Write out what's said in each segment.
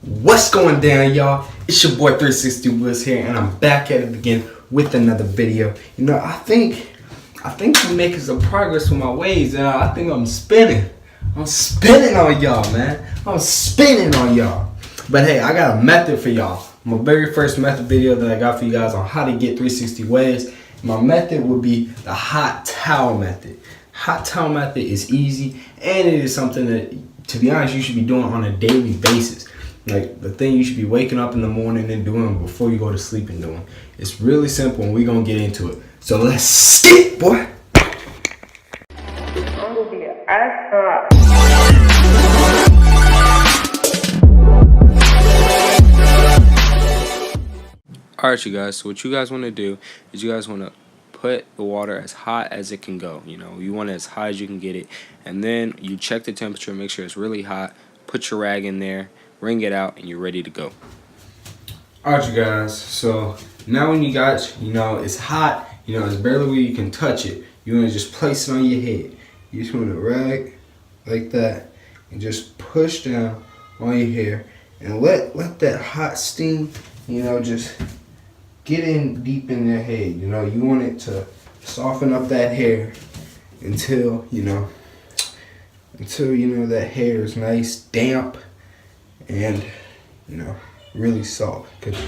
What's going down, y'all? It's your boy 360 Woods here, and I'm back at it again with another video. You know, I think I'm making some progress with my waves, and I think I'm spinning. I'm spinning on y'all, man. I'm spinning on y'all. But hey, I got a method for y'all. My very first method video that I got for you guys on how to get 360 waves. My method would be the hot towel method. Hot towel method is easy, and it is something that, to be honest, you should be doing on a daily basis. Like the thing you should be waking up in the morning and doing before you go to sleep and doing. It's really simple, and we're gonna get into it. So let's skip, boy. Alright, you guys, so what you guys want to do is you guys want to put the water as hot as it can go. You know, you want it as high as you can get it. And then you check the temperature, make sure it's really hot. Put your rag in there, wring it out, and you're ready to go. Alright, you guys, so now when you got, it's hot, it's barely where you can touch it. You want to just place it on your head. You just want to rag like that and just push down on your hair and let that hot steam, just get in deep in your head. You want it to soften up that hair until that hair is nice, damp, and really soft. Because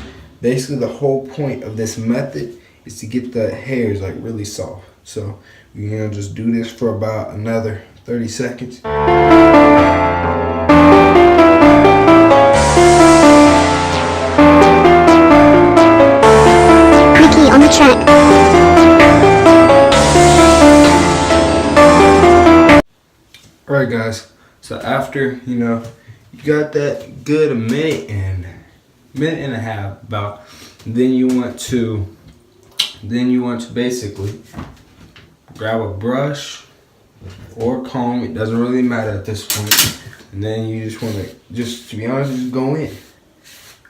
basically the whole point of this method is to get the hairs like really soft. So we're gonna just do this for about another 30 seconds. On the track. Alright guys, so after you got that good a minute and a half about, then you want to basically grab a brush or comb, it doesn't really matter at this point, and then you just want to to be honest, just go in.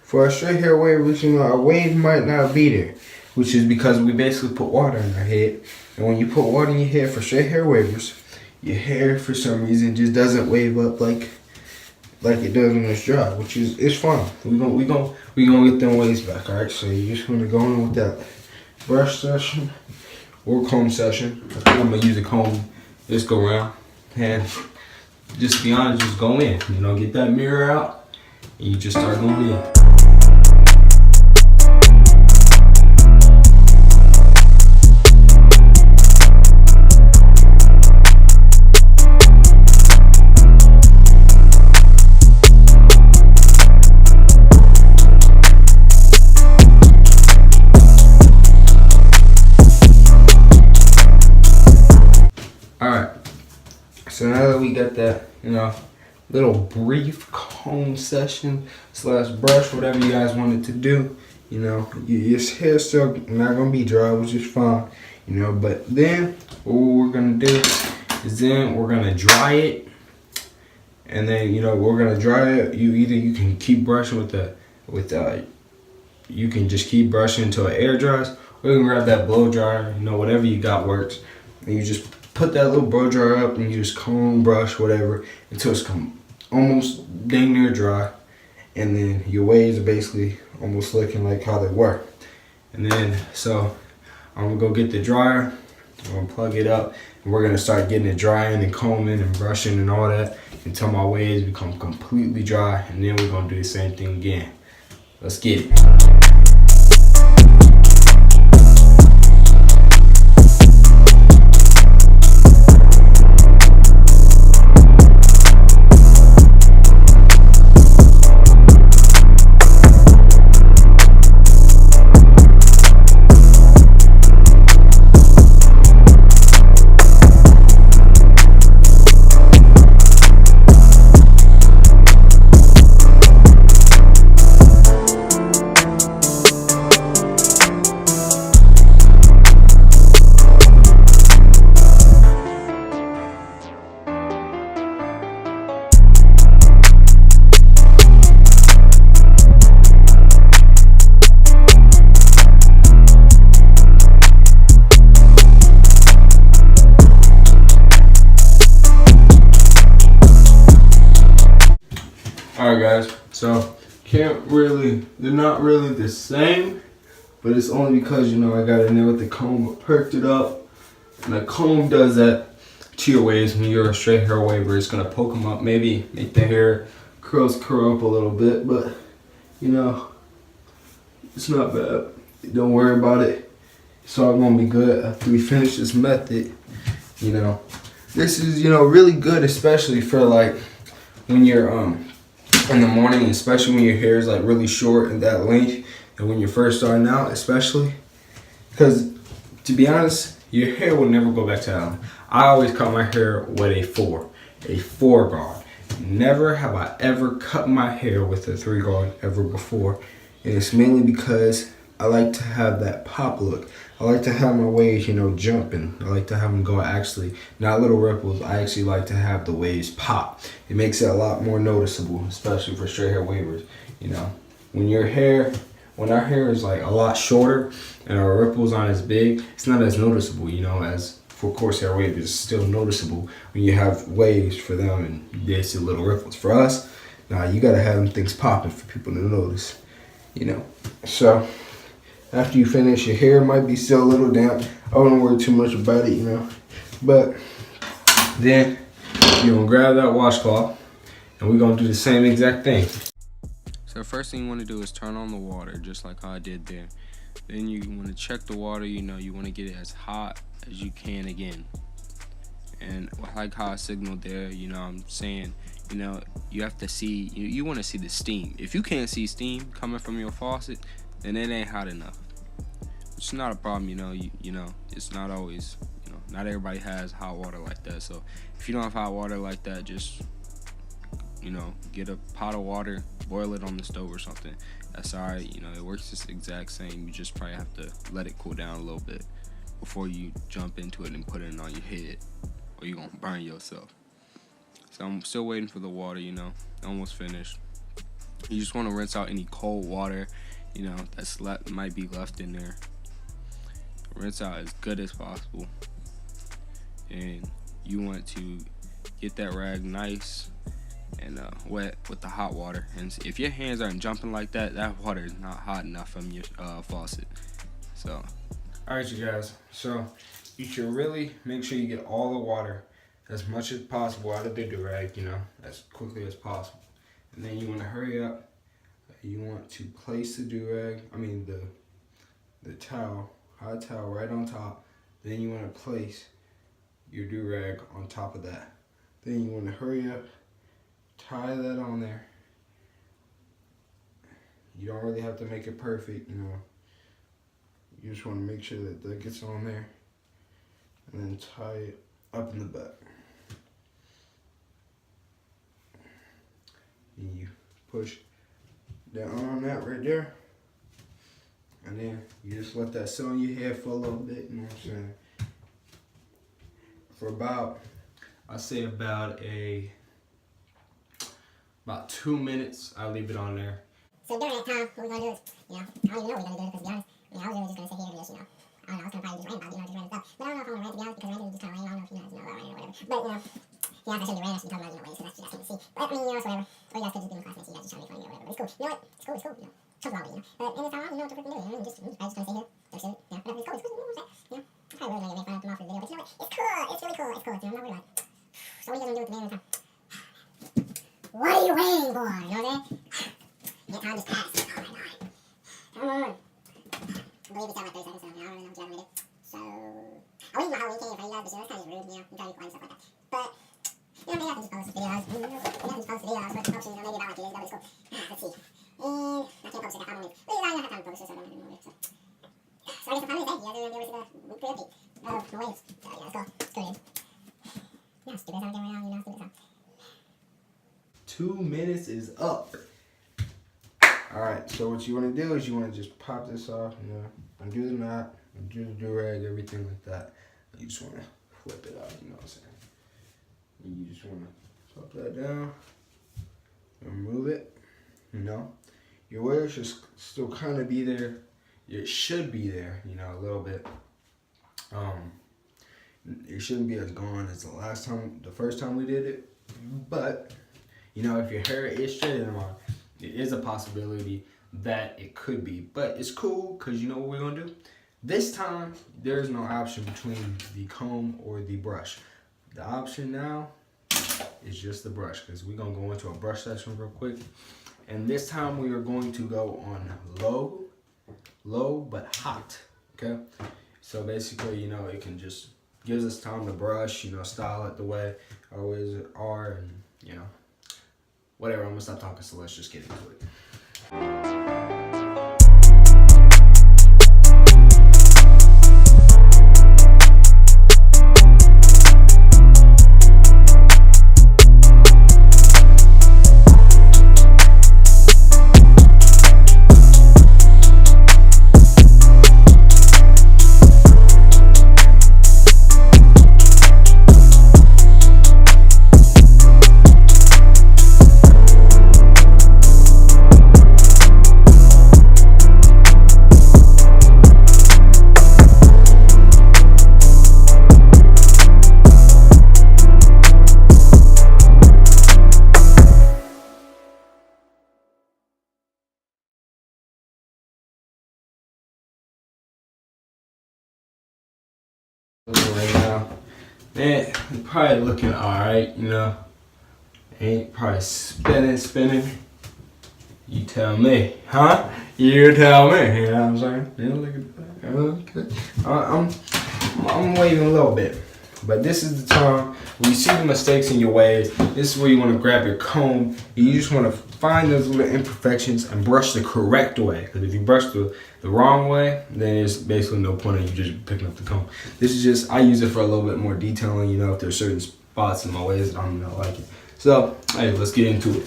For a straight hair wave, which our wave might not be there, which is because we basically put water in our head. And when you put water in your hair for straight hair wavers, your hair for some reason just doesn't wave up like it does when it's dry, which is it's fine. We gonna get them waves back, alright? So you just wanna go in with that brush session or comb session. I think I'm gonna use a comb this go around, and just be honest, just go in. Get that mirror out and you just start going in. So now that we got that, little brief comb session / brush, whatever you guys wanted to do, your hair's still not gonna be dry, which is fine, But then what we're gonna do is then we're gonna dry it, and then we're gonna dry it. You can keep brushing you can just keep brushing until it air dries, or you can grab that blow dryer, whatever you got works, and you just put that little blow dryer up and you just comb, brush, whatever, until it's almost dang near dry. And then your waves are basically almost looking like how they were. And then, so I'm gonna go get the dryer, I'm gonna plug it up, and we're gonna start getting it drying and combing and brushing and all that until my waves become completely dry. And then we're gonna do the same thing again. Let's get it. Alright guys, so they're not really the same, but it's only because, you know, I got in there with the comb, perked it up, and the comb does that to your waves when you're a straight hair waver. It's gonna poke them up, maybe make the hair curl up a little bit, but you know, it's not bad. Don't worry about it. It's all gonna be good after we finish this method. You know, this is, you know, really good, especially for like when you're in the morning, especially when your hair is like really short and that length, and when you're first starting out, especially because, to be honest, your hair will never go back to Allen. I always cut my hair with a 4 guard. Never have I ever cut my hair with a 3 guard ever before, and it's mainly because I like to have that pop look. I like to have my waves, you know, jumping. I like to have them go actually, not little ripples. I actually like to have the waves pop. It makes it a lot more noticeable, especially for straight hair wavers. You know, when our hair is like a lot shorter and our ripples aren't as big, it's not as noticeable, you know, as for coarse hair wavers. It's still noticeable when you have waves for them and they see little ripples. For us, nah, you gotta have them things popping for people to notice, you know. So after you finish, your hair might be still a little damp. I wouldn't worry too much about it, you know. But then you're gonna grab that washcloth and we're gonna do the same exact thing. So the first thing you want to do is turn on the water, just like how I did there. Then you want to check the water, you know, you want to get it as hot as you can again. And like how I signaled there, you know, I'm saying, you know, you have to see, you want to see the steam. If you can't see steam coming from your faucet, then it ain't hot enough. It's not a problem, you know, you know, it's not always, you know, not everybody has hot water like that. So if you don't have hot water like that, just, you know, get a pot of water, boil it on the stove or something. That's alright, you know, it works the exact same. You just probably have to let it cool down a little bit before you jump into it and put it on your head, or you're gonna burn yourself. So I'm still waiting for the water, you know, almost finished. You just want to rinse out any cold water, you know, that's might be left in there. Rinse out as good as possible, and you want to get that rag nice and wet with the hot water. And if your hands aren't jumping like that, that water is not hot enough from your faucet. So, all right, you guys. So you should really make sure you get all the water as much as possible out of the do-rag, you know, as quickly as possible. And then you want to hurry up. You want to place the do-rag, the towel, hot towel right on top. Then you want to place your do-rag on top of that. Then you want to hurry up, tie that on there. You don't really have to make it perfect, you know. You just want to make sure that that gets on there. And then tie it up in the back. And you push down on that right there. And then you just let that sit on your head for a little bit, you know what I'm saying? For about, I say about 2 minutes, I leave it on there. So during that time, what we're gonna do is, you know, I don't even know what we're gonna do, because to be honest, I mean, I was really just gonna sit here and just, you know, I don't know, I was gonna probably just rant about it, you know, just rant stuff. But I don't know if I'm gonna rant, to be honest, because ranting is just kind of lame. I don't know if you guys know about ranting or whatever. But, you know, yeah, I shouldn't be ranting, I should be talking about, you know, ways, because that's what you guys can't see. But, I mean, you know, it's whatever. Or you guys could just be in the classmates, you guys just trying to make fun of me or whatever. But it's cool. You know what? It's cool, you know. Something wrong with it, you know. But in this time, I don't know what to freaking do, you know, just probably just gonna sit here, they're silly, you know, whatever, it's cool, you know, you know. I'm probably really gonna get made fun of tomorrow for the video, but you know what? It's cool, it's really cool, it's cool, you know, I'm not worried about it. So what are you guys gonna do with the video time? What are you waiting for? You know what I'm saying? Your time just passed. Oh my god. Come on. I believe it's at like 30 seconds, so I don't really know what you have to do. So, I wish my Halloween came in for you guys, but you know, it's kind of just rude, you know, I'm trying to be quiet and stuff like that. But, you know, maybe I can just post videos. Maybe I can just post videos for the option, you know, maybe about like 2 days ago, but it's cool. Let's see. And I can't post it, I can't post it. Well, I don't have time to post it, so I don't even know it, so. So I guess the final day, you guys are gonna be able to see the weekly update of the waves. So, yeah, let's go. Let's go, dude. Yeah, stupid time right now, you know, stupid time. 2 minutes is up. Alright, so what you want to do is you want to just pop this off, you know, undo the knot, undo the do-rag, everything like that. You just want to flip it out, you know what I'm saying? And you just want to pop that down and remove it, you know. Your wire should still kind of be there. It should be there, you know, a little bit. It shouldn't be as gone as the first time we did it, but you know, if your hair is straight, It is a possibility that it could be, but it's cool because you know what we're gonna do? This time, there's no option between the comb or the brush. The option now is just the brush, because we're gonna go into a brush session real quick. And this time we are going to go on low but hot, okay? So basically, you know, it can just gives us time to brush, you know, style it the way I always are, and you know, whatever. I'm gonna stop talking, so let's just get into it. Right now, man, probably looking alright, you know. Ain't probably spinning. You tell me, huh? You tell me. You know what I'm saying? Yeah, look at that. Okay. I'm waving a little bit, but this is the time when you see the mistakes in your waves. This is where you want to grab your comb. You just want to find those little imperfections and brush the correct way. Because if you brush the wrong way, then there's basically no point in you just picking up the comb. This is just, I use it for a little bit more detailing, you know, if there's certain spots in my waves that I'm not liking. So, hey, let's get into it.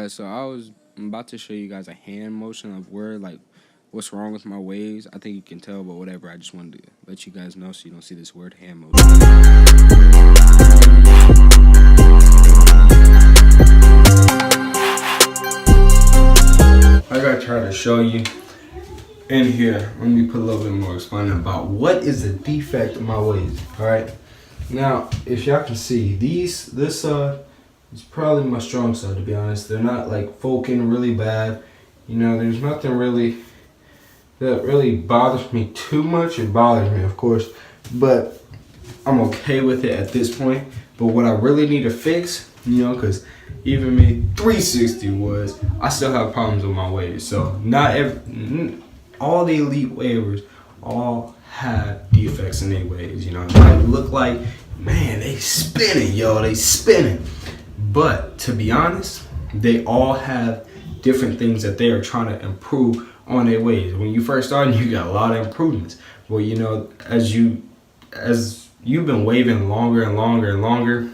So I'm about to show you guys a hand motion of where, like, what's wrong with my waves. I think you can tell, but whatever. I just wanted to let you guys know so you don't see this weird hand motion. I gotta try to show you in here. Let me put a little bit more explaining about what is the defect of my waves. All right. Now, if y'all can see, this it's probably my strong side, to be honest. They're not like folking really bad. You know, there's nothing really that really bothers me too much. It bothers me, of course, but I'm okay with it at this point. But what I really need to fix, you know, because even me 360 was, I still have problems with my waves. So not all the elite wavers all have defects in their waves. You know, it might look like, man, they spinning, yo, they spinning. But to be honest, they all have different things that they are trying to improve on their waves. When you first started, you got a lot of improvements. Well, you know, as you've been waving longer and longer,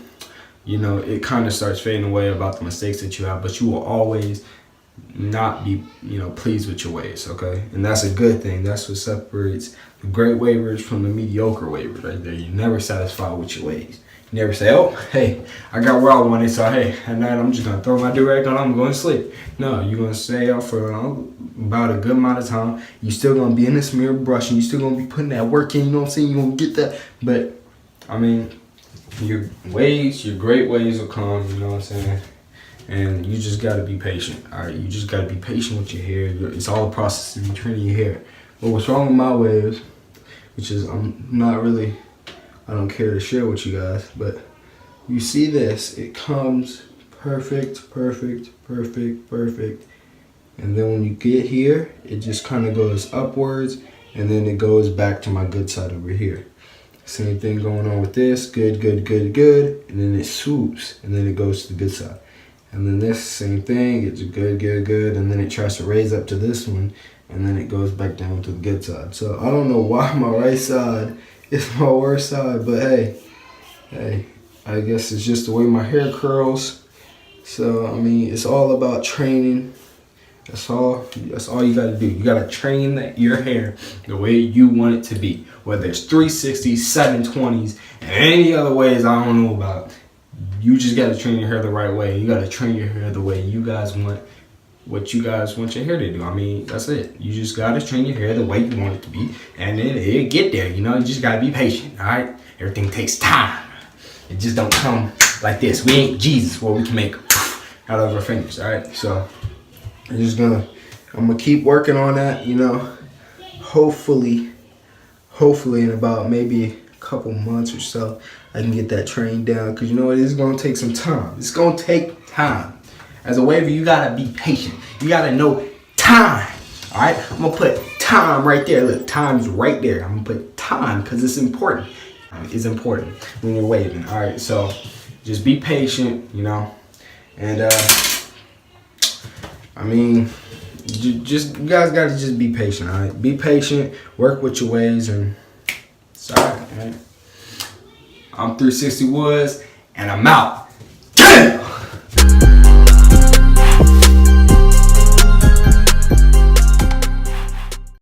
you know, it kind of starts fading away about the mistakes that you have, but you will always not be, you know, pleased with your waves, okay? And that's a good thing. That's what separates the great wavers from the mediocre wavers right there. You're never satisfied with your waves. You never say, oh, hey, I got where I wanted, so hey, at night I'm just gonna throw my do-rag on, I'm going to sleep. No, you're gonna stay out for about a good amount of time. You're still gonna be in this mirror brushing, you're still gonna be putting that work in, you know what I'm saying? You're gonna get that. But I mean, your waves, your great waves will come, you know what I'm saying? And you just gotta be patient. All right, you just gotta be patient with your hair. It's all a process of you training your hair. But what's wrong with my waves, which is I'm not really I don't care to share with you guys. But you see this, it comes perfect, perfect, perfect, perfect. And then when you get here, it just kind of goes upwards, and then it goes back to my good side over here. Same thing going on with this, good, good, good, good, and then it swoops, and then it goes to the good side. And then this, same thing, it's good, good, good, and then it tries to raise up to this one, and then it goes back down to the good side. So I don't know why my right side is my worst side, but hey, I guess it's just the way my hair curls. So, I mean, it's all about training. That's all you gotta do. You gotta train your hair the way you want it to be. Whether it's 360s, 720s, and any other ways I don't know about. You just gotta train your hair the right way. You gotta train your hair the way you guys want, what you guys want your hair to do. I mean, that's it. You just gotta train your hair the way you want it to be, and then it'll get there. You know, you just gotta be patient. All right, everything takes time. It just don't come like this. We ain't Jesus where we can make out of our fingers. All right, so. I'm gonna keep working on that, you know. Hopefully in about maybe a couple months or so, I can get that trained down. Cause you know what, it's gonna take some time. It's gonna take time. As a waver, you gotta be patient. You gotta know time. All right, I'm gonna put time right there. Look, time's right there. I'm gonna put time because it's important. It's important when you're waving. All right, so just be patient, you know, and I mean, you guys gotta just be patient, all right? Be patient, work with your ways, and it's all right, all right? I'm 360 Woods, and I'm out.